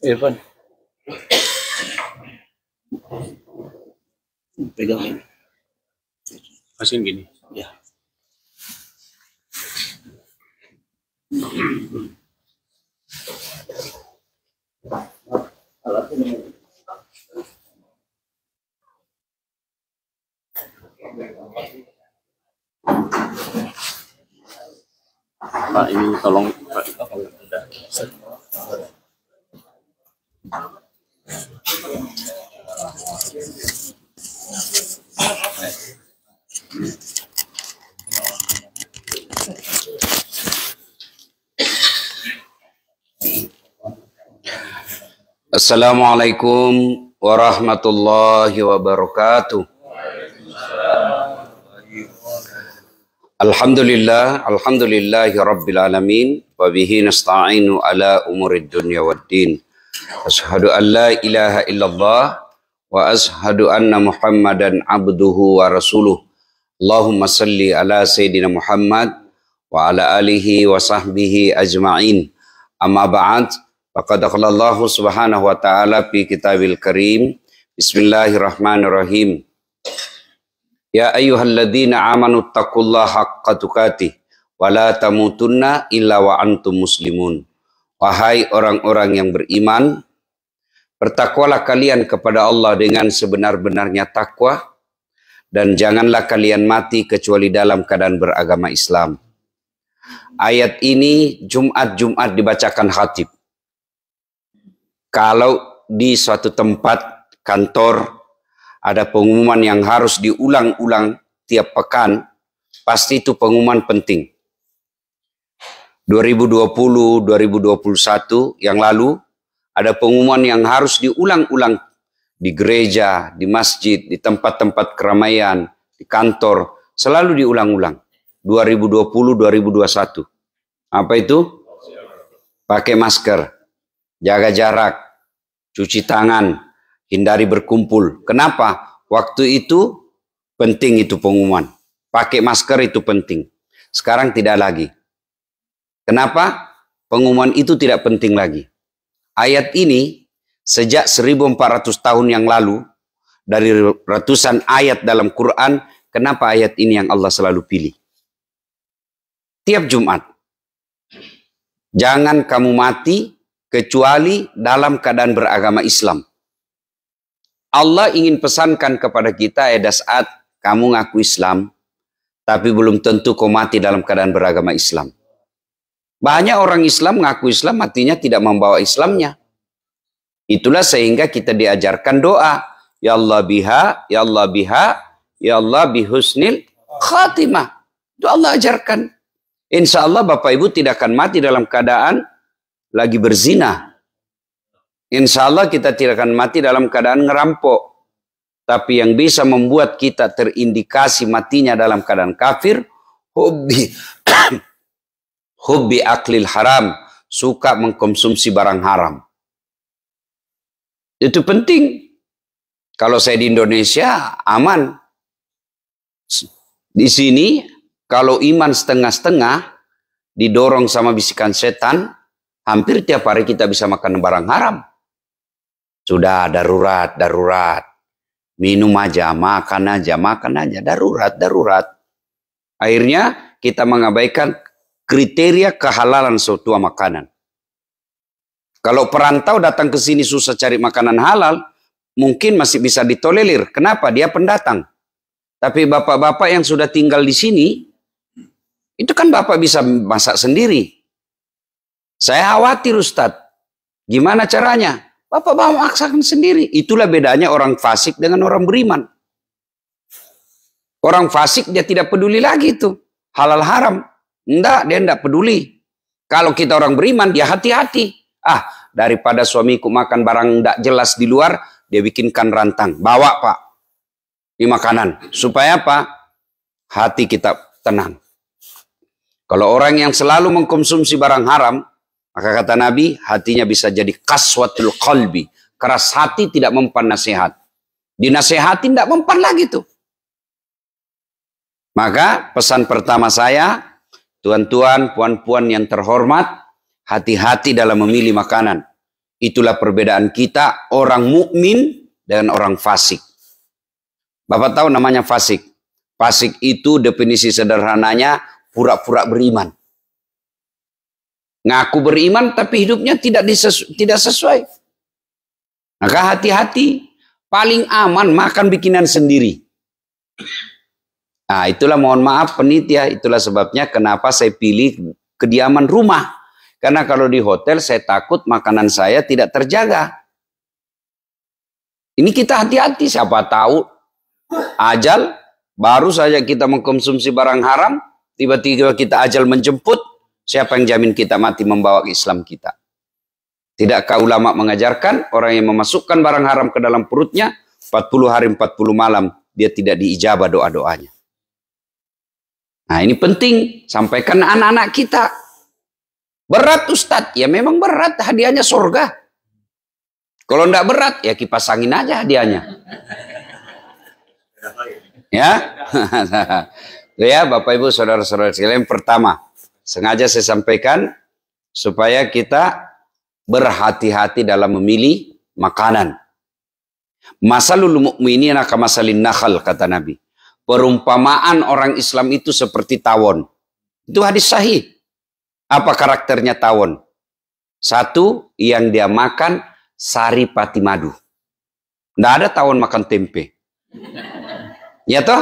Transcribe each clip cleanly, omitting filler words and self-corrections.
Evan, pegang ini. Masukin gini. Ya. Pak, ini tolong Pak. Assalamualaikum warahmatullahi wabarakatuh. Alhamdulillahi rabbil alamin wa bihi nasta'inu ala umurid dunya waddin. Asyhadu an la ilaha illallah wa asyhadu anna Muhammadan abduhu wa rasuluh. Allahumma salli ala sayyidina Muhammad wa ala alihi wa sahbihi ajma'in. Amma ba'd. Faqad qala Allah Subhanahu wa ta'ala fi kitabil karim. Bismillahirrahmanirrahim. Ya ayyuhalladzina amanu taqullaha haqqa tuqatih wa la tamutunna illa wa antum muslimun. Wahai orang-orang yang beriman, bertakwalah kalian kepada Allah dengan sebenar-benarnya takwa, dan janganlah kalian mati kecuali dalam keadaan beragama Islam. Ayat ini Jumat dibacakan khatib. Kalau di suatu tempat kantor ada pengumuman yang harus diulang-ulang tiap pekan, pasti itu pengumuman penting. 2020, 2021 yang lalu ada pengumuman yang harus diulang-ulang di gereja, di masjid, di tempat-tempat keramaian, di kantor, selalu diulang-ulang. 2020, 2021. Apa itu? Pakai masker, jaga jarak, cuci tangan, hindari berkumpul. Kenapa? Waktu itu penting itu pengumuman. Pakai masker itu penting. Sekarang tidak lagi. Kenapa? Pengumuman itu tidak penting lagi. Ayat ini sejak 1400 tahun yang lalu, dari ratusan ayat dalam Quran, kenapa ayat ini yang Allah selalu pilih? Tiap Jumat, jangan kamu mati kecuali dalam keadaan beragama Islam. Allah ingin pesankan kepada kita, saat kamu ngaku Islam, tapi belum tentu kau mati dalam keadaan beragama Islam. Banyak orang Islam ngaku Islam, matinya tidak membawa Islamnya. Itulah sehingga kita diajarkan doa. Ya Allah biha, ya Allah biha, ya Allah bihusnil khatimah. Itu Allah ajarkan. Insya Allah Bapak Ibu tidak akan mati dalam keadaan lagi berzina. Insya Allah kita tidak akan mati dalam keadaan ngerampok. Tapi yang bisa membuat kita terindikasi matinya dalam keadaan kafir, hubbi aklil haram, suka mengkonsumsi barang haram. Itu penting. Kalau saya di Indonesia aman. Di sini kalau iman setengah-setengah didorong sama bisikan setan, hampir tiap hari kita bisa makan barang haram. Sudah darurat, darurat. Minum aja, makan aja, darurat. Akhirnya kita mengabaikan kriteria kehalalan suatu makanan. Kalau perantau datang ke sini susah cari makanan halal, mungkin masih bisa ditolerir. Kenapa? Dia pendatang. Tapi bapak-bapak yang sudah tinggal di sini, itu kan bapak bisa masak sendiri. Saya khawatir Ustadz. Gimana caranya? Bapak bawa masakan sendiri. Itulah bedanya orang fasik dengan orang beriman. Orang fasik dia tidak peduli lagi itu. Halal haram. Enggak, dia enggak peduli. Kalau kita orang beriman, dia hati-hati. Daripada suamiku makan barang enggak jelas di luar, dia bikinkan rantang. Bawa Pak, di makanan. Supaya apa? Hati kita tenang. Kalau orang yang selalu mengkonsumsi barang haram, maka kata Nabi, hatinya bisa jadi kaswatul qalbi. Keras hati tidak mempan nasihat. Dinasehati tidak mempan lagi tuh. Maka pesan pertama saya, tuan-tuan, puan-puan yang terhormat, hati-hati dalam memilih makanan. Itulah perbedaan kita, orang mukmin dengan orang fasik. Bapak tahu namanya fasik. Fasik itu definisi sederhananya pura-pura beriman. Ngaku beriman tapi hidupnya tidak sesuai. Maka hati-hati. Paling aman makan bikinan sendiri. Nah, itulah mohon maaf penitia, itulah sebabnya kenapa saya pilih kediaman rumah. Karena kalau di hotel saya takut makanan saya tidak terjaga. Ini kita hati-hati, siapa tahu ajal, baru saja kita mengkonsumsi barang haram, tiba-tiba kita ajal menjemput, siapa yang jamin kita mati membawa Islam kita? Tidakkah ulama mengajarkan orang yang memasukkan barang haram ke dalam perutnya 40 hari 40 malam dia tidak diijabah doa-doanya. Nah ini penting, sampaikan anak-anak kita. Berat Ustadz, ya memang berat, hadiahnya surga. Kalau enggak berat, ya kipas angin aja hadiahnya. Ya, ya Bapak Ibu saudara-saudara sekalian, pertama sengaja saya sampaikan supaya kita berhati-hati dalam memilih makanan. Masalul mu'minina kamasalin nakhal, kata Nabi. Perumpamaan orang Islam itu seperti tawon. Itu hadis sahih. Apa karakternya tawon? Satu, yang dia makan sari pati madu. Nggak ada tawon makan tempe. Ya toh?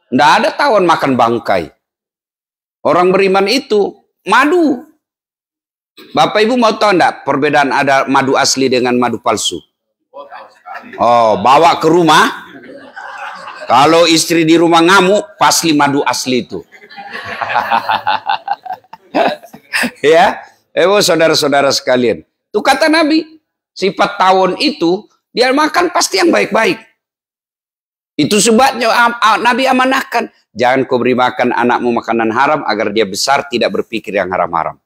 Nggak ada tawon makan bangkai. Orang beriman itu madu. Bapak Ibu mau tahu enggak perbedaan ada madu asli dengan madu palsu? Oh, bawa ke rumah. Kalau istri di rumah ngamuk, pasti madu asli itu. Ya, saudara-saudara sekalian. Itu kata Nabi, sifat tawon itu dia makan pasti yang baik-baik. Itu sebabnya Nabi amanahkan, jangan kau beri makan anakmu makanan haram agar dia besar tidak berpikir yang haram-haram.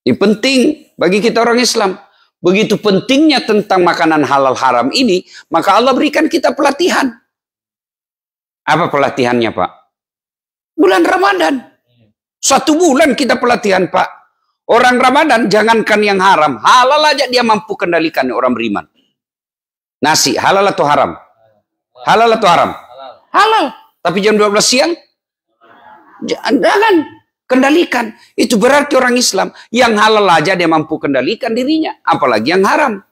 Ini penting bagi kita orang Islam. Begitu pentingnya tentang makanan halal haram ini, maka Allah berikan kita pelatihan. Apa pelatihannya, Pak? Bulan Ramadan. 1 bulan kita pelatihan, Pak. Orang Ramadan jangankan yang haram, halal aja dia mampu kendalikan orang beriman. Nasi halal atau haram? Halal atau haram? Halal. Tapi jam 12 siang jangan kendalikan. Itu berarti orang Islam yang halal aja dia mampu kendalikan dirinya, apalagi yang haram.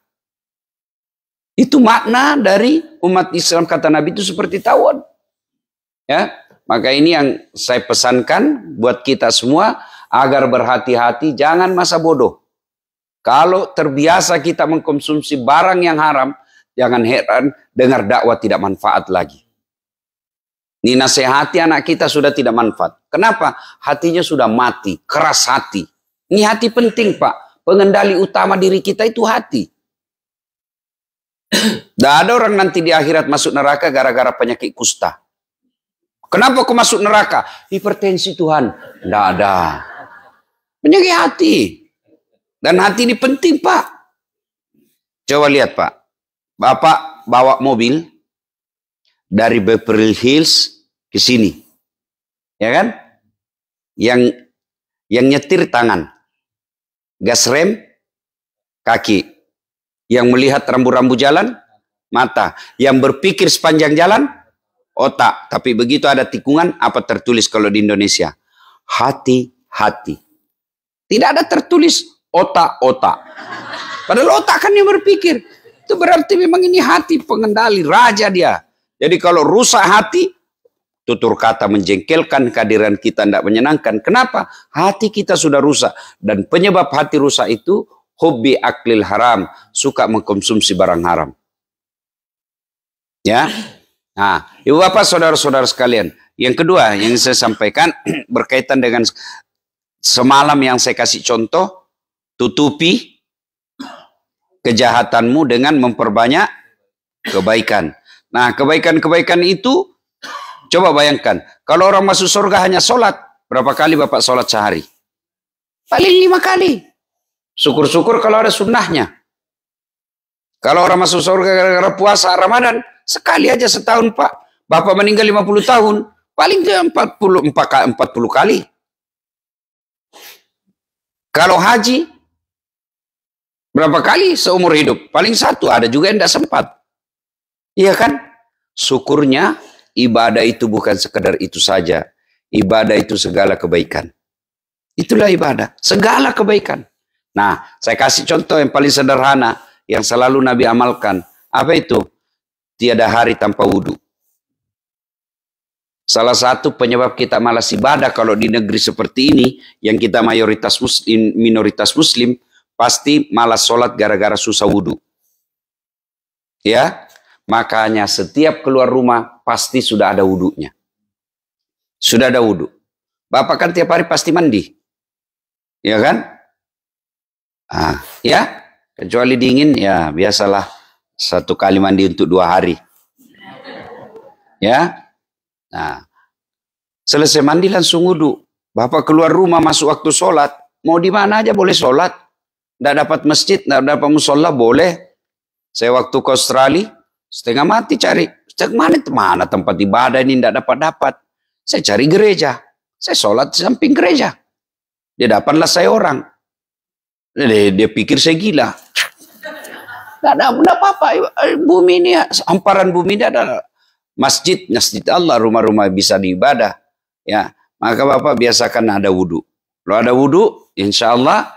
Itu makna dari umat Islam, kata Nabi itu seperti tawon. Ya, maka ini yang saya pesankan buat kita semua agar berhati-hati, jangan masa bodoh. Kalau terbiasa kita mengkonsumsi barang yang haram, jangan heran dengar dakwah tidak manfaat lagi. Ini nasihati anak kita sudah tidak manfaat. Kenapa? Hatinya sudah mati, keras hati. Ini hati penting, Pak. Pengendali utama diri kita itu hati. Tidak ada orang nanti di akhirat masuk neraka gara-gara penyakit kusta. Kenapa kau masuk neraka? Hipertensi Tuhan. Tidak ada. Penyakit hati. Dan hati ini penting, Pak. Coba lihat, Pak. Bapak bawa mobil dari Beverly Hills ke sini. Ya kan? Yang nyetir tangan. Gas rem kaki. Yang melihat rambu-rambu jalan mata. Yang berpikir sepanjang jalan otak. Tapi begitu ada tikungan, apa tertulis kalau di Indonesia? Hati-hati. Tidak ada tertulis otak-otak. Padahal otak kan yang berpikir. Itu berarti memang ini hati pengendali, raja dia. Jadi kalau rusak hati, tutur kata menjengkelkan, kehadiran kita tidak menyenangkan. Kenapa? Hati kita sudah rusak. Dan penyebab hati rusak itu, hobi aklil haram. Suka mengkonsumsi barang haram. Ya. Nah, ibu bapak saudara-saudara sekalian. Yang kedua yang saya sampaikan berkaitan dengan semalam yang saya kasih contoh. Tutupi kejahatanmu dengan memperbanyak kebaikan. Nah, kebaikan-kebaikan itu coba bayangkan. Kalau orang masuk surga hanya sholat. Berapa kali bapak sholat sehari? Paling 5 kali. Syukur-syukur kalau ada sunnahnya. Kalau orang masuk surga gara-gara puasa Ramadan. Sekali aja setahun, Pak. Bapak meninggal 50 tahun. Paling dia 40 kali. Kalau haji, berapa kali seumur hidup? Paling 1. Ada juga yang tidak sempat. Iya kan? Syukurnya ibadah itu bukan sekedar itu saja. Ibadah itu segala kebaikan. Itulah ibadah. Segala kebaikan. Nah, saya kasih contoh yang paling sederhana. Yang selalu Nabi amalkan. Apa itu? Tiada hari tanpa wudhu. Salah satu penyebab kita malas ibadah kalau di negeri seperti ini, yang kita mayoritas muslim, minoritas muslim, pasti malas sholat gara-gara susah wudhu. Ya, makanya setiap keluar rumah pasti sudah ada wudhunya. Sudah ada wudhu. Bapak kan tiap hari pasti mandi. Ya kan? Ah, ya, kecuali dingin, ya biasalah. 1 kali mandi untuk 2 hari. Ya. Nah. Selesai mandi langsung wudhu. Bapak keluar rumah masuk waktu sholat. Mau di mana aja boleh sholat. Tidak dapat masjid, tidak dapat musola boleh. Saya waktu ke Australia, setengah mati cari. Mana tempat ibadah ini tidak dapat. Saya cari gereja. Saya sholat di samping gereja. Dia dapatlah saya orang. Dia pikir saya gila. Tidak apa-apa. Bumi ini, hamparan bumi ini adalah masjid Allah, rumah-rumah bisa diibadah. Ya, maka Bapak biasakan ada wudhu. Kalau ada wudhu, insya Allah,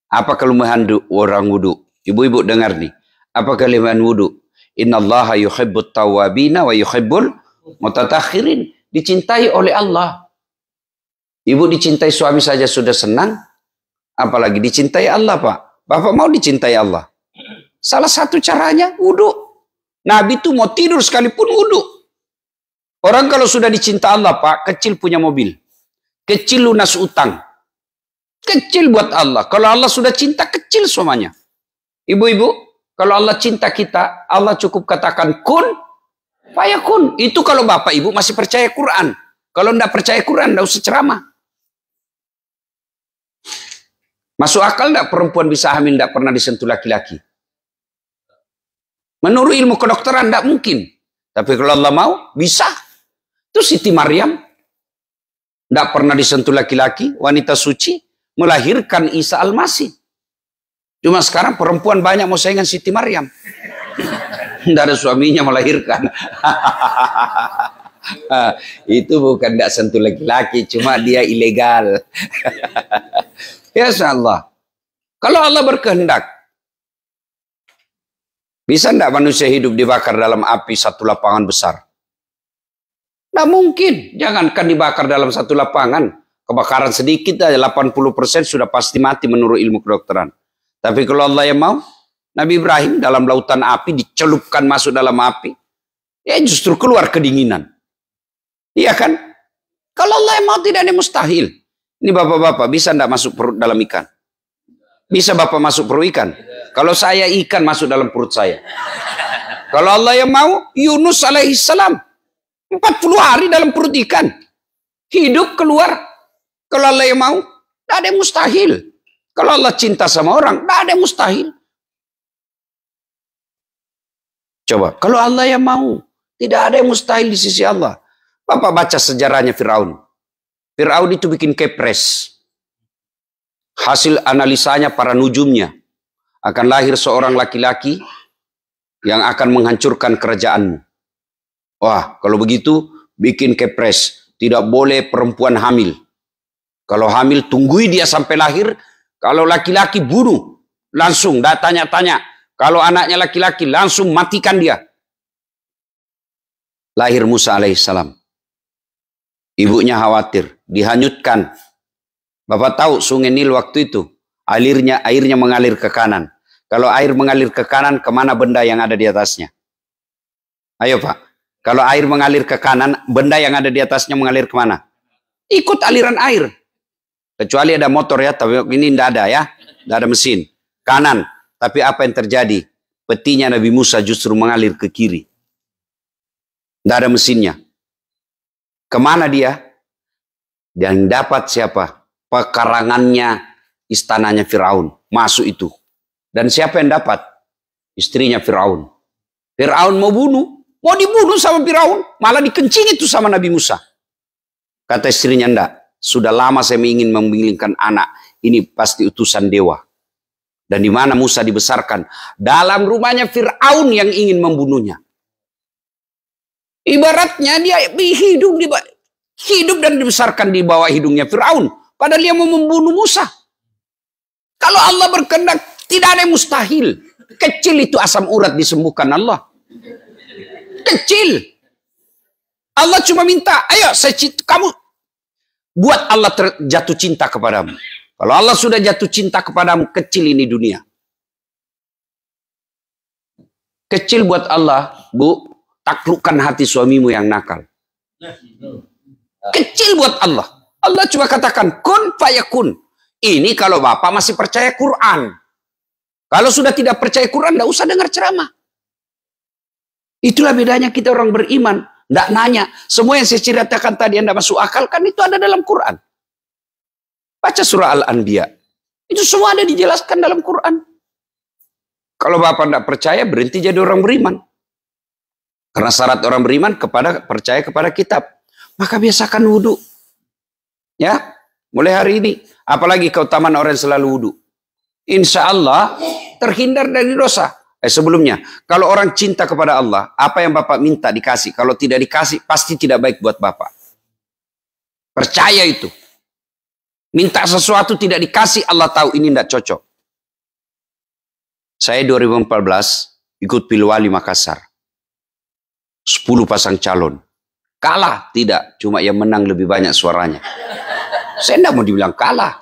apa kelemahan orang wudhu? Ibu-ibu dengar nih. Apa kelemahan wudhu? Innallaha yuhibbut tawabina wa yuhibbul mutattakhirin. Dicintai oleh Allah. Ibu dicintai suami saja sudah senang. Apalagi dicintai Allah, Pak. Bapak mau dicintai Allah. Salah satu caranya wudhu. Nabi itu mau tidur sekalipun wudhu. Orang kalau sudah dicinta Allah, Pak, kecil punya mobil. Kecil lunas utang. Kecil buat Allah. Kalau Allah sudah cinta, kecil semuanya. Ibu-ibu, kalau Allah cinta kita, Allah cukup katakan kun, fayakun. Itu kalau bapak ibu masih percaya Quran. Kalau tidak percaya Quran, tidak usah ceramah. Masuk akal tidak perempuan bisa hamil tidak pernah disentuh laki-laki? Menurut ilmu kedokteran tidak mungkin. Tapi kalau Allah mau, bisa. Itu Siti Maryam Tidak pernah disentuh laki-laki, wanita suci, melahirkan Isa Al-Masih. Cuma sekarang perempuan banyak mau saingan Siti Maryam. Tidak ada suaminya melahirkan. Itu bukan tidak sentuh laki-laki, cuma dia ilegal. Ya Allah. Kalau Allah berkehendak, bisa tidak manusia hidup dibakar dalam api satu lapangan besar? Tidak mungkin. Jangankan dibakar dalam satu lapangan. Kebakaran sedikit aja 80% sudah pasti mati menurut ilmu kedokteran. Tapi kalau Allah yang mau, Nabi Ibrahim dalam lautan api dicelupkan masuk dalam api, ya justru keluar kedinginan. Iya kan? Kalau Allah yang mau tidak ada yang mustahil. Ini bapak-bapak bisa tidak masuk perut dalam ikan? Bisa bapak masuk perut ikan? Kalau saya ikan masuk dalam perut saya. Kalau Allah yang mau, Yunus alaihissalam 40 hari dalam perut ikan. Hidup keluar. Kalau Allah yang mau, tidak ada yang mustahil. Kalau Allah cinta sama orang, tidak ada yang mustahil. Coba, kalau Allah yang mau, tidak ada yang mustahil di sisi Allah. Bapak baca sejarahnya Firaun. Firaun itu bikin kepres. Hasil analisanya para nujumnya. Akan lahir seorang laki-laki yang akan menghancurkan kerajaanmu. Wah, kalau begitu bikin kepres. Tidak boleh perempuan hamil. Kalau hamil tunggui dia sampai lahir. Kalau laki-laki bunuh. Langsung tanya-tanya. Kalau anaknya laki-laki langsung matikan dia. Lahir Musa alaihissalam. Ibunya khawatir, dihanyutkan. Bapak tahu sungai Nil waktu itu, airnya mengalir ke kanan. Kalau air mengalir ke kanan, kemana benda yang ada di atasnya? Ayo Pak, kalau air mengalir ke kanan, benda yang ada di atasnya mengalir kemana? Ikut aliran air. Kecuali ada motor ya, tapi ini tidak ada ya. Tidak ada mesin. Kanan, tapi apa yang terjadi? Petinya Nabi Musa justru mengalir ke kiri. Tidak ada mesinnya. Kemana dia? Dan dapat siapa? Pekarangannya istananya Firaun. Masuk itu. Dan siapa yang dapat? Istrinya Firaun. Firaun mau bunuh. Mau dibunuh sama Firaun. Malah dikencing itu sama Nabi Musa. Kata istrinya, enggak. Sudah lama saya ingin memilihkan anak. Ini pasti utusan dewa. Dan di mana Musa dibesarkan? Dalam rumahnya Firaun yang ingin membunuhnya. Ibaratnya dia hidup dan dibesarkan di bawah hidungnya Firaun. Padahal dia mau membunuh Musa. Kalau Allah berkehendak, tidak ada yang mustahil. Kecil itu asam urat disembuhkan Allah. Kecil. Allah cuma minta, ayo kamu buat Allah jatuh cinta kepadamu. Kalau Allah sudah jatuh cinta kepadamu, kecil ini dunia. Kecil buat Allah, Bu. Taklukkan hati suamimu yang nakal. Kecil buat Allah. Allah cuma katakan, kun fayakun. Ini kalau bapak masih percaya Quran. Kalau sudah tidak percaya Quran, tidak usah dengar ceramah. Itulah bedanya kita orang beriman. Tidak nanya. Semua yang saya ceritakan tadi yang tidak masuk akal, kan itu ada dalam Quran. Baca surah Al-Anbiya. Itu semua ada dijelaskan dalam Quran. Kalau bapak tidak percaya, berhenti jadi orang beriman. Karena syarat orang beriman percaya kepada kitab. Maka biasakan wudhu. Ya, mulai hari ini. Apalagi keutamaan orang yang selalu wudhu. Insya Allah terhindar dari dosa. Sebelumnya, kalau orang cinta kepada Allah, apa yang bapak minta dikasih. Kalau tidak dikasih, pasti tidak baik buat bapak. Percaya itu. Minta sesuatu tidak dikasih, Allah tahu ini tidak cocok. Saya 2014 ikut Pilwali Makassar. 10 pasang calon. Kalah? Tidak. Cuma yang menang lebih banyak suaranya. Saya tidak mau dibilang kalah.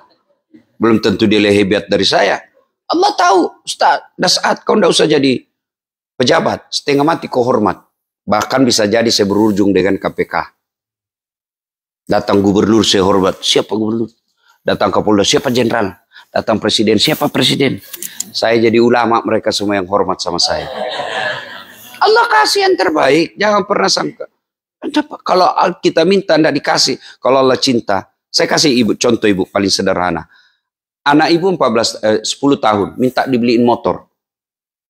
Belum tentu dia lebih hebat dari saya. Allah tahu. Ustaz, dah saat kau tidak usah jadi pejabat. Setengah mati kau hormat. Bahkan bisa jadi saya berujung dengan KPK. Datang gubernur saya hormat. Siapa gubernur? Datang Kapolda. Siapa jenderal? Datang presiden. Siapa presiden? Saya jadi ulama. Mereka semua yang hormat sama saya. Allah kasih yang terbaik. Jangan pernah sangka. Kalau kita minta tidak dikasih. Kalau Allah cinta. Saya kasih ibu contoh ibu paling sederhana. Anak ibu 10 tahun. Minta dibeliin motor.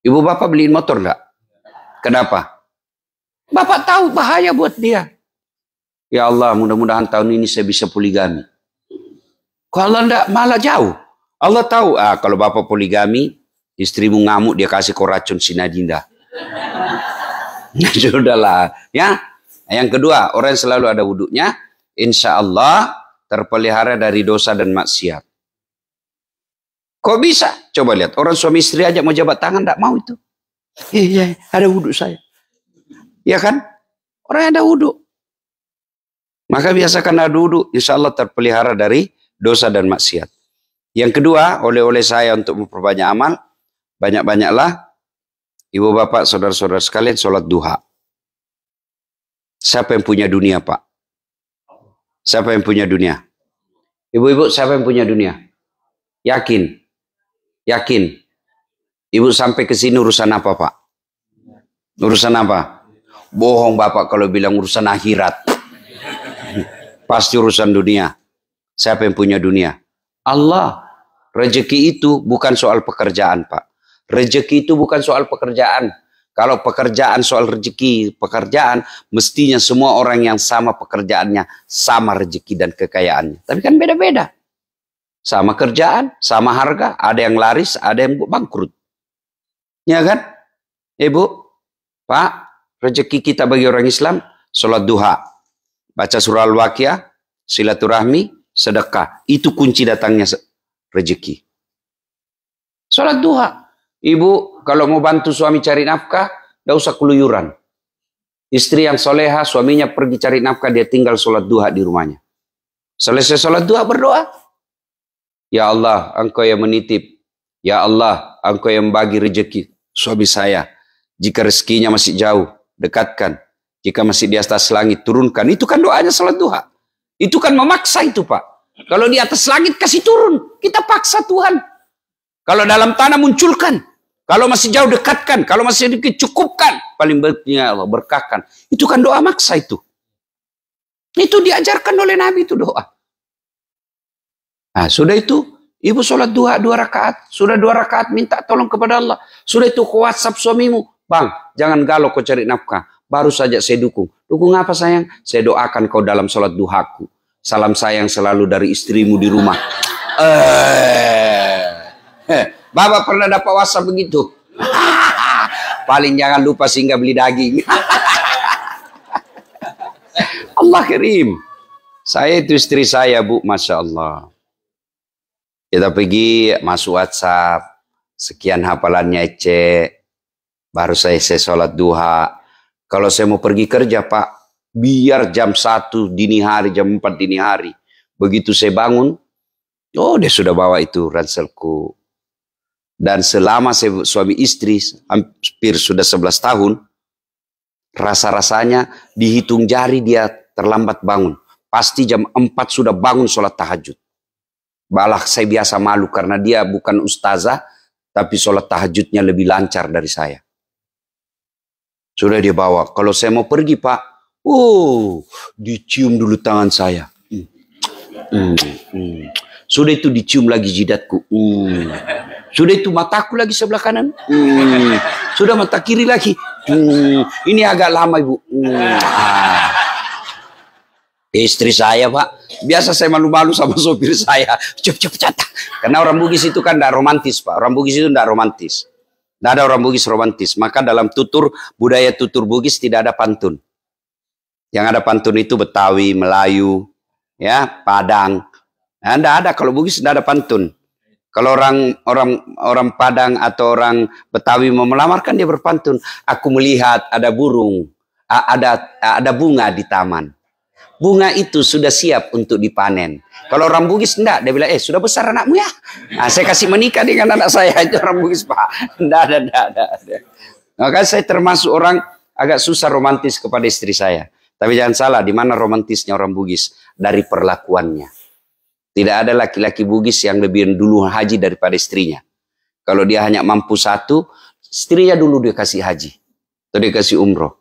Ibu bapak beliin motor enggak? Kenapa? Bapak tahu bahaya buat dia. Ya Allah, mudah-mudahan tahun ini saya bisa poligami. Kalau Allah enggak, malah jauh. Allah tahu, kalau bapak poligami, istrimu ngamuk, dia kasih kau racun sinadinda. Sudahlah, ya. Yang kedua, orang yang selalu ada wudhunya, insya Allah terpelihara dari dosa dan maksiat. Kok bisa? Coba lihat, orang suami istri aja mau jabat tangan, enggak mau itu. Iya, ada wudhu saya. Ya kan? Orang yang ada wudhu. Maka biasakan ada wudhu, insya Allah terpelihara dari dosa dan maksiat. Yang kedua, oleh-oleh saya untuk memperbanyak amal, banyak-banyaklah ibu bapak, saudara-saudara sekalian sholat duha. Siapa yang punya dunia, Pak? Siapa yang punya dunia? Ibu-ibu, siapa yang punya dunia? Yakin? Yakin? Ibu sampai ke sini urusan apa, Pak? Urusan apa? Bohong bapak kalau bilang urusan akhirat. Pasti urusan dunia. Siapa yang punya dunia? Allah. Rezeki itu bukan soal pekerjaan, Pak. Rezeki itu bukan soal pekerjaan. Kalau pekerjaan soal rezeki, pekerjaan, mestinya semua orang yang sama pekerjaannya, sama rezeki dan kekayaannya. Tapi kan beda-beda. Sama kerjaan, sama harga, ada yang laris, ada yang bangkrut. Ya kan? Ibu, Pak, rezeki kita bagi orang Islam, sholat duha, baca surah Al-Waqiah, silaturahmi, sedekah. Itu kunci datangnya rezeki. Sholat duha. Ibu, kalau mau bantu suami cari nafkah, tidak usah keluyuran. Istri yang soleha, suaminya pergi cari nafkah, dia tinggal sholat duha di rumahnya. Selesai sholat duha, berdoa. Ya Allah, Engkau yang menitip. Ya Allah, Engkau yang bagi rezeki suami saya. Jika rezekinya masih jauh, dekatkan. Jika masih di atas langit, turunkan. Itu kan doanya sholat duha. Itu kan memaksa itu, Pak. Kalau di atas langit, kasih turun. Kita paksa Tuhan. Kalau dalam tanah, munculkan. Kalau masih jauh, dekatkan. Kalau masih sedikit, cukupkan. Paling baiknya Allah berkahkan. Itu kan doa maksa itu. Itu diajarkan oleh Nabi itu doa. Nah, sudah itu, ibu sholat duha 2 rakaat. Sudah 2 rakaat, minta tolong kepada Allah. Sudah itu, ke WhatsApp suamimu. Bang, jangan galau kau cari nafkah. Baru saja saya dukung. Dukung apa sayang? Saya doakan kau dalam sholat duhaku. Salam sayang selalu dari istrimu di rumah. Bapak pernah dapat WhatsApp begitu? Paling jangan lupa singgah beli daging. Allah kirim. Saya itu istri saya, Bu, Masya Allah. Kita pergi masuk WhatsApp. Sekian hafalannya Ece. Baru saya sholat duha. Kalau saya mau pergi kerja, Pak, biar jam 1 dini hari, jam 4 dini hari. Begitu saya bangun, oh dia sudah bawa itu ranselku. Dan selama saya suami istri, hampir sudah 11 tahun, rasa-rasanya dihitung jari dia terlambat bangun. Pasti jam 4 sudah bangun sholat tahajud. Malah saya biasa malu karena dia bukan ustazah, tapi sholat tahajudnya lebih lancar dari saya. Sudah dia bawa. Kalau saya mau pergi, Pak, dicium dulu tangan saya. Sudah itu dicium lagi jidatku. Sudah itu mataku lagi sebelah kanan. Sudah mata kiri lagi. Ini agak lama, Ibu. Istri saya, Pak. Biasa saya malu-malu sama sopir saya. Cepat. Karena orang Bugis itu kan tidak romantis, Pak. Orang Bugis itu tidak romantis. Tidak ada orang Bugis romantis. Maka dalam tutur, budaya tutur Bugis tidak ada pantun. Yang ada pantun itu Betawi, Melayu, ya, Padang. Nah, tidak ada. Kalau Bugis tidak ada pantun. Kalau orang Padang atau orang Betawi mau melamar kan dia berpantun. Aku melihat ada burung, ada bunga di taman. Bunga itu sudah siap untuk dipanen. Kalau orang Bugis enggak, dia bilang, sudah besar anakmu ya. Nah, saya kasih menikah dengan anak saya. Itu orang Bugis, Pak. Enggak ada. Maka saya termasuk orang agak susah romantis kepada istri saya. Tapi jangan salah, di mana romantisnya orang Bugis? Dari perlakuannya. Tidak ada laki-laki Bugis yang lebih dulu haji daripada istrinya. Kalau dia hanya mampu satu, istrinya dulu dia kasih haji. Atau dia kasih umroh.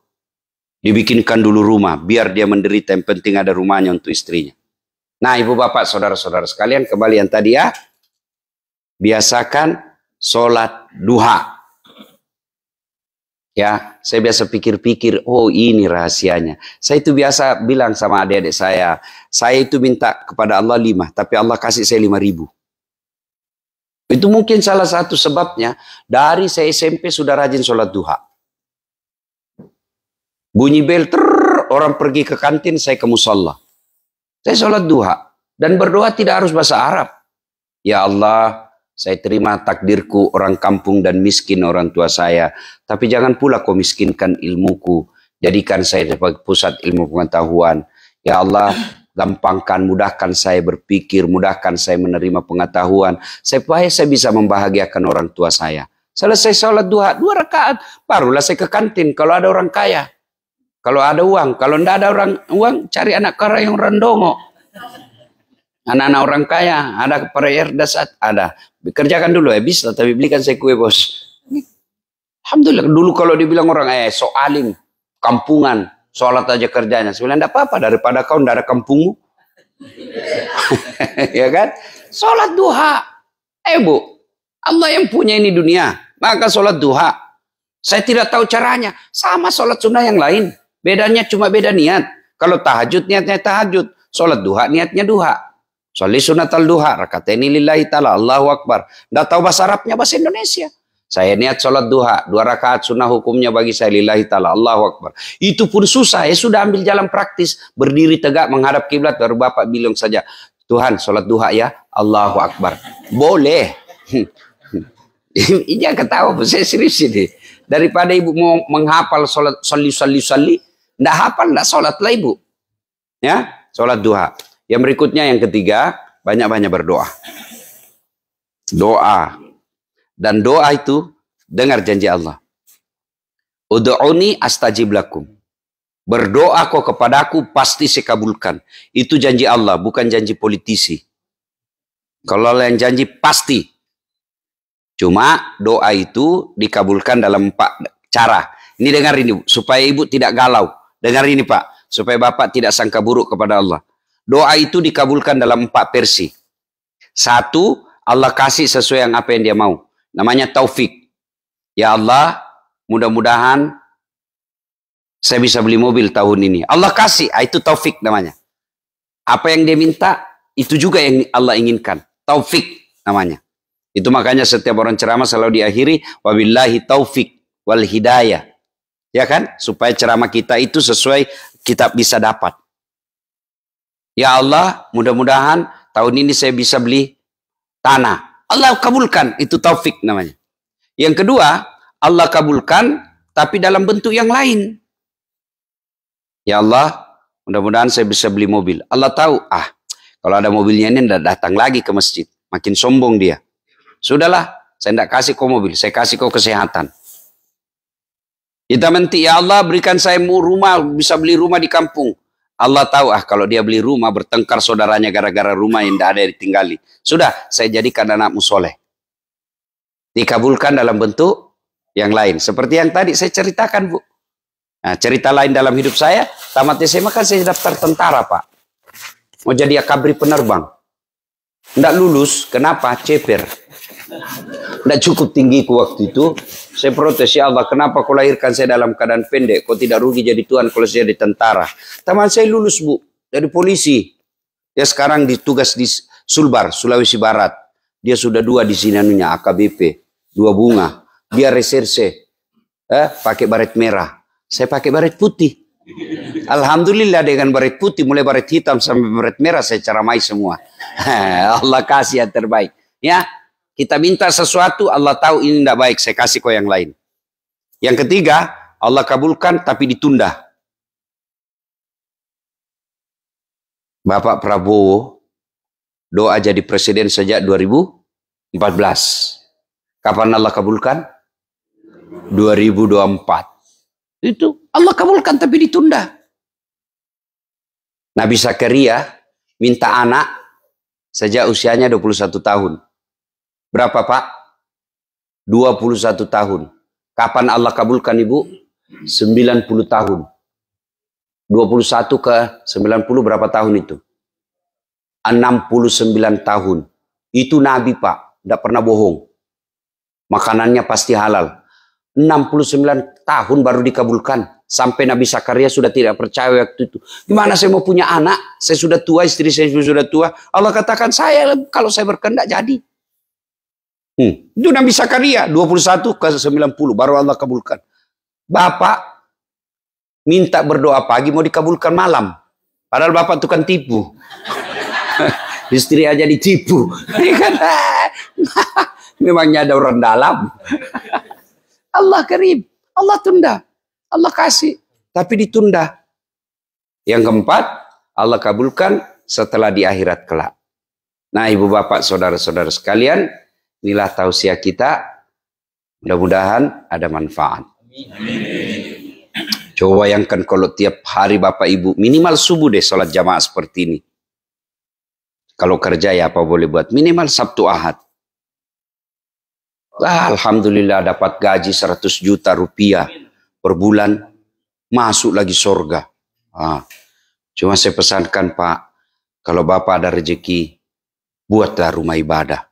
Dibikinkan dulu rumah, biar dia menderita, yang penting ada rumahnya untuk istrinya. Nah, ibu bapak, saudara-saudara sekalian, kembali yang tadi ya. Biasakan sholat duha. Ya, saya biasa pikir-pikir, oh ini rahasianya. Saya itu biasa bilang sama adik-adik saya itu minta kepada Allah 5, tapi Allah kasih saya 5.000. Itu mungkin salah satu sebabnya, dari saya SMP sudah rajin sholat duha. Bunyi bel, orang pergi ke kantin, saya ke musola. Saya sholat duha. Dan berdoa tidak harus bahasa Arab. Ya Allah, saya terima takdirku orang kampung dan miskin orang tua saya. Tapi jangan pula kau miskinkan ilmuku. Jadikan saya sebagai pusat ilmu pengetahuan. Ya Allah, gampangkan, mudahkan saya berpikir, mudahkan saya menerima pengetahuan. Supaya saya bisa membahagiakan orang tua saya. Selesai sholat duha, 2 rakaat. Barulah saya ke kantin kalau ada orang kaya. Kalau ada uang, kalau tidak ada uang, cari anak kaya yang randongo. Anak-anak orang kaya, ada prayer dasar, ada. Kerjakan dulu ya, bisa, tapi belikan saya kue bos. Alhamdulillah, dulu kalau dibilang orang, sok alim, kampungan, sholat aja kerjanya. Sebenarnya tidak apa-apa, daripada kau tidak ada kampungmu. Ya kan? Sholat duha. Bu, Allah yang punya ini dunia, maka sholat duha. Saya tidak tahu caranya, sama sholat sunnah yang lain. Bedanya cuma beda niat. Kalau tahajud niatnya tahajud, sholat duha niatnya duha. Sholli sunatal duha, rakataini lillahi ta'ala, Allahu Akbar. Nggak tahu bahasa Arabnya, bahasa Indonesia. Saya niat sholat duha, 2 rakaat sunnah hukumnya bagi saya lillahi ta'ala, Allahu Akbar. Itu pun susah, sudah ambil jalan praktis. Berdiri tegak menghadap kiblat, baru Bapak bilang saja, Tuhan sholat duha ya, Allahu Akbar. Boleh. Ini yang ketawa, saya serius ini. Daripada ibu mau menghafal sholat, sholli, nggak hafal, nggak sholat lah ibu. Ya, sholat duha. Yang berikutnya, yang ketiga, banyak-banyak berdoa. Doa. Dan doa itu, dengar janji Allah. Ud'uni astajib lakum. Berdoa kau kepadaku, pasti saya kabulkan. Itu janji Allah, bukan janji politisi. Kalau yang janji, pasti. Cuma doa itu dikabulkan dalam 4 cara. Ini dengar ini, supaya ibu tidak galau. Dengar ini Pak, supaya Bapak tidak sangka buruk kepada Allah. Doa itu dikabulkan dalam 4 versi. 1, Allah kasih sesuai yang apa yang dia mau. Namanya taufik. Ya Allah, mudah-mudahan saya bisa beli mobil tahun ini. Allah kasih, itu taufik namanya. Apa yang dia minta, itu juga yang Allah inginkan. Taufik namanya. Itu makanya setiap orang ceramah selalu diakhiri, wabillahi taufik wal hidayah. Ya kan? Supaya ceramah kita itu sesuai kita bisa dapat. Ya Allah, mudah-mudahan tahun ini saya bisa beli tanah. Allah kabulkan, itu taufik namanya. Yang kedua, Allah kabulkan tapi dalam bentuk yang lain. Ya Allah, mudah-mudahan saya bisa beli mobil. Allah tahu, kalau ada mobilnya ini tidak datang lagi ke masjid. Makin sombong dia. Sudahlah, saya tidak kasih kau mobil, saya kasih kau kesehatan. Kita minta, ya Allah berikan saya rumah, bisa beli rumah di kampung. Allah tahu, kalau dia beli rumah, bertengkar saudaranya gara-gara rumah yang tidak ada yang ditinggali. Sudah, saya jadikan anakmu soleh. Dikabulkan dalam bentuk yang lain. Seperti yang tadi saya ceritakan, Bu. Nah, cerita lain dalam hidup saya, tamat SMA kan saya daftar tentara, Pak. Mau jadi akabri penerbang. Tidak lulus, kenapa? Ceper. Tidak cukup tinggiku waktu itu. Saya protes, ya Allah, kenapa kau lahirkan saya dalam keadaan pendek? Kau tidak rugi jadi Tuhan kalau saya jadi tentara. Teman saya lulus, Bu, dari polisi. Dia sekarang ditugas di Sulbar, Sulawesi Barat. Dia sudah 2 di sini anunya, AKBP. 2 bunga. Dia reserse. Pakai baret merah. Saya pakai baret putih. Alhamdulillah dengan baret putih, mulai baret hitam sampai baret merah, saya ceramai semua. Allah kasih yang terbaik. Ya. Kita minta sesuatu, Allah tahu ini tidak baik, saya kasih kau yang lain. Yang ketiga, Allah kabulkan tapi ditunda. Bapak Prabowo doa jadi presiden sejak 2014. Kapan Allah kabulkan? 2024. Itu Allah kabulkan tapi ditunda. Nabi Zakaria minta anak sejak usianya 21 tahun. Berapa Pak? 21 tahun. Kapan Allah kabulkan Ibu? 90 tahun. 21 ke 90 berapa tahun itu? 69 tahun. Itu Nabi Pak. Tidak pernah bohong. Makanannya pasti halal. 69 tahun baru dikabulkan. Sampai Nabi Zakaria sudah tidak percaya waktu itu. Gimana saya mau punya anak? Saya sudah tua, istri saya sudah tua. Allah katakan, kalau saya berkehendak jadi. Itu Nabi Zakaria 21 ke 90 baru Allah kabulkan. Bapak minta berdoa pagi mau dikabulkan malam. Padahal bapak tukang tipu. Istri aja ditipu. Memangnya ada orang dalam. Allah karim. Allah tunda. Allah kasih. Tapi ditunda. Yang keempat, Allah kabulkan setelah di akhirat kelak. Nah ibu bapak saudara-saudara sekalian, inilah tausiah kita. Mudah-mudahan ada manfaat. Coba bayangkan kalau tiap hari bapak ibu minimal subuh deh sholat jamaah seperti ini. Kalau kerja ya apa boleh buat, minimal Sabtu Ahad. Alhamdulillah dapat gaji 100 juta rupiah per bulan, masuk lagi surga. Cuma saya pesankan Pak, kalau bapak ada rezeki, buatlah rumah ibadah.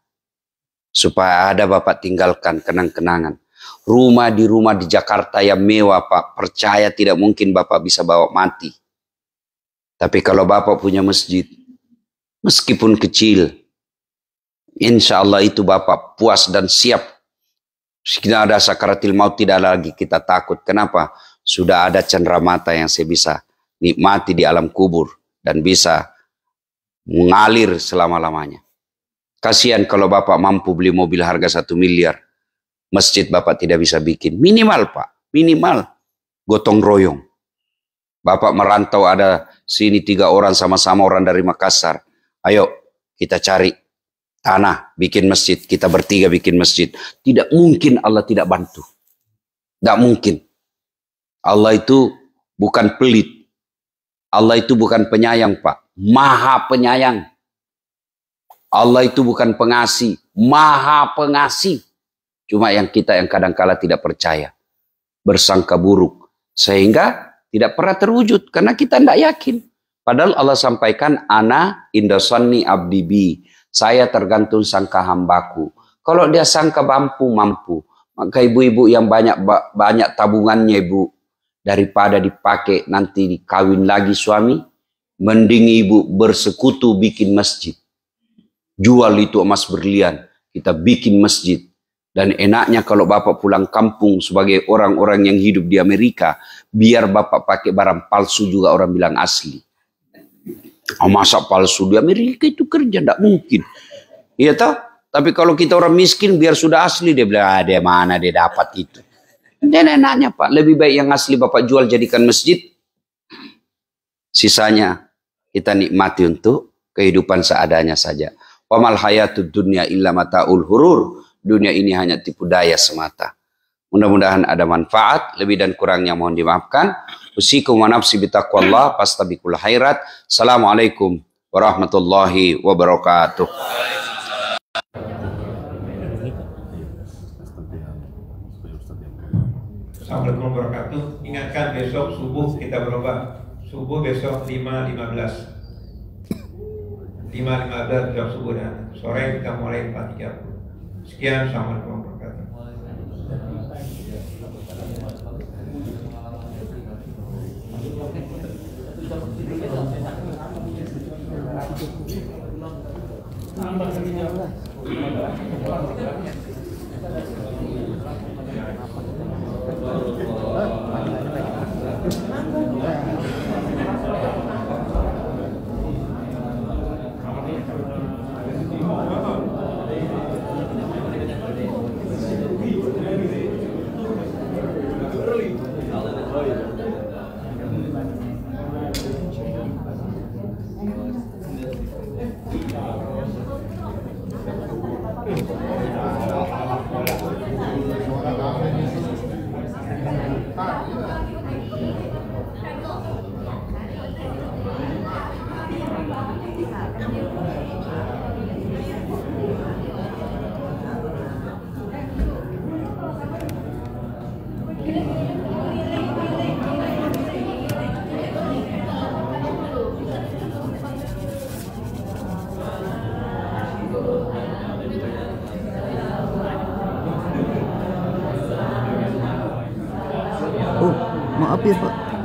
Supaya ada bapak tinggalkan kenang-kenangan. Rumah di Jakarta yang mewah Pak, percaya tidak mungkin bapak bisa bawa mati. Tapi kalau bapak punya masjid, meskipun kecil, insya Allah itu bapak puas dan siap. Kita ada sakaratil maut tidak lagi kita takut. Kenapa? Sudah ada cenderamata yang saya bisa nikmati di alam kubur dan bisa mengalir selama-lamanya. Kasihan kalau bapak mampu beli mobil harga 1 miliar. Masjid bapak tidak bisa bikin. Minimal Pak, minimal gotong royong. Bapak merantau ada sini 3 orang sama-sama orang dari Makassar. Ayo kita cari tanah, bikin masjid. Kita bertiga bikin masjid. Tidak mungkin Allah tidak bantu. Tidak mungkin. Allah itu bukan pelit. Allah itu bukan penyayang Pak. Maha penyayang. Allah itu bukan pengasih. Maha pengasih. Cuma yang kita yang kadang-kala tidak percaya. Bersangka buruk. Sehingga tidak pernah terwujud. Karena kita tidak yakin. Padahal Allah sampaikan, Ana indosonni abdibi. Saya tergantung sangka hambaku. Kalau dia sangka mampu. Maka ibu-ibu yang banyak tabungannya ibu. Daripada dipakai nanti dikawin lagi suami. Mending ibu bersekutu bikin masjid. Jual itu emas berlian. Kita bikin masjid. Dan enaknya kalau bapak pulang kampung sebagai orang-orang yang hidup di Amerika. Biar bapak pakai barang palsu juga orang bilang asli. Masa palsu di Amerika itu kerja? Tidak mungkin. Iya toh? Tapi kalau kita orang miskin biar sudah asli. Dia bilang ada mana dia dapat itu. Dan enaknya Pak. Lebih baik yang asli bapak jual jadikan masjid. Sisanya kita nikmati untuk kehidupan seadanya saja. Wa mal hayatud dunya illa mataul hurur. Dunia ini hanya tipu daya semata. Mudah-mudahan ada manfaat. Lebih dan kurangnya mohon dimaafkan. Usikum wa nafsi bitaqwallah fastabiqul khairat. Assalamualaikum warahmatullahi wabarakatuh. Assalamualaikum warahmatullahi wabarakatuh. Ingatkan besok subuh kita berubah. Subuh besok 5.15. 5.15 jam subuh dan sore kita mulai 4.30. Sekian, assalamualaikum warahmatullahi wabarakatuh.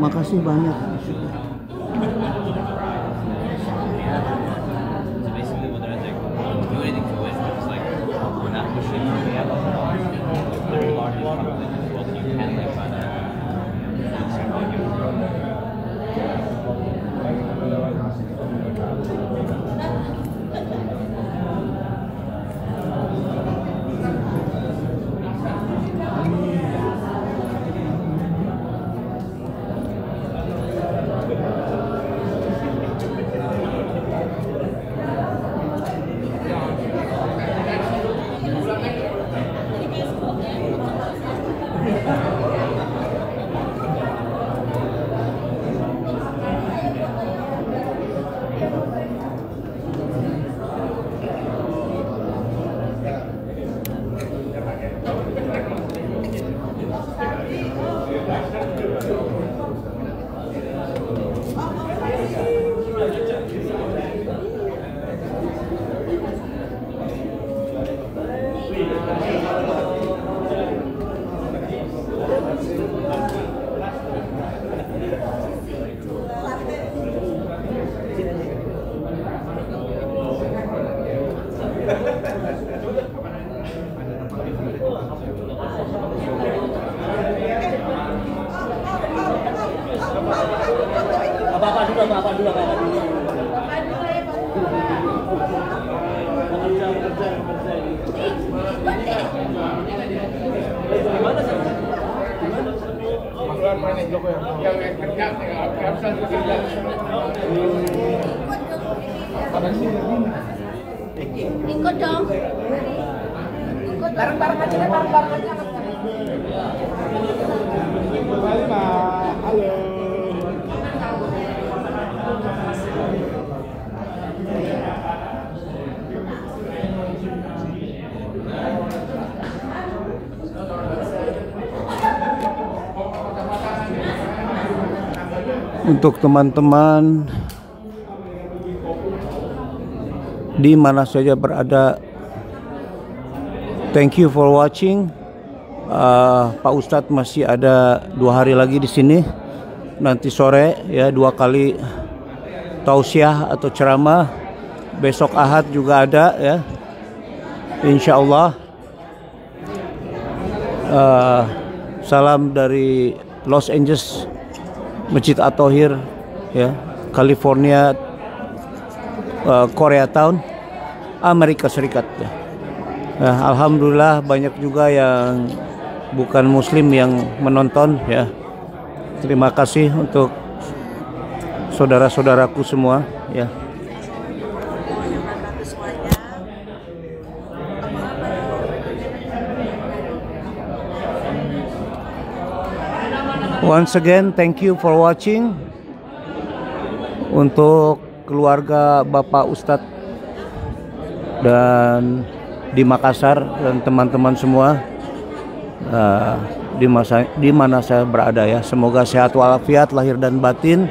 Makasih banyak. So basically what they're like, don't do anything to it, but it's like, we're not pushing it. We have a very large population as well, so you can like find that. Ikut dong. Ikut bareng-bareng aja deh, bareng-bareng aja. Halo. Untuk teman-teman di mana saja berada, thank you for watching. Pak Ustadz masih ada 2 hari lagi di sini. Nanti sore ya 2 kali tausiah atau ceramah. Besok Ahad juga ada ya. Insya Allah. Salam dari Los Angeles, Masjid At-Thohir ya, California, Koreatown, Amerika Serikat ya. Nah, alhamdulillah banyak juga yang bukan muslim yang menonton ya. Terima kasih untuk saudara-saudaraku semua ya. Once again, thank you for watching. Untuk keluarga Bapak Ustadz dan di Makassar dan teman-teman semua di mana saya berada ya, semoga sehat walafiat lahir dan batin,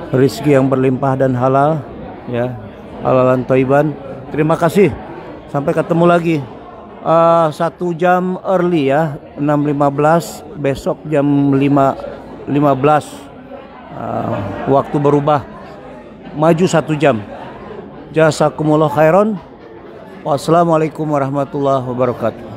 rezeki yang berlimpah dan halal ya, halalan thayyiban. Terima kasih, sampai ketemu lagi 1 jam early ya, 6.15, besok jam 5.15 waktu berubah, maju 1 jam. Jazakumullah khairan. Wassalamualaikum warahmatullahi wabarakatuh.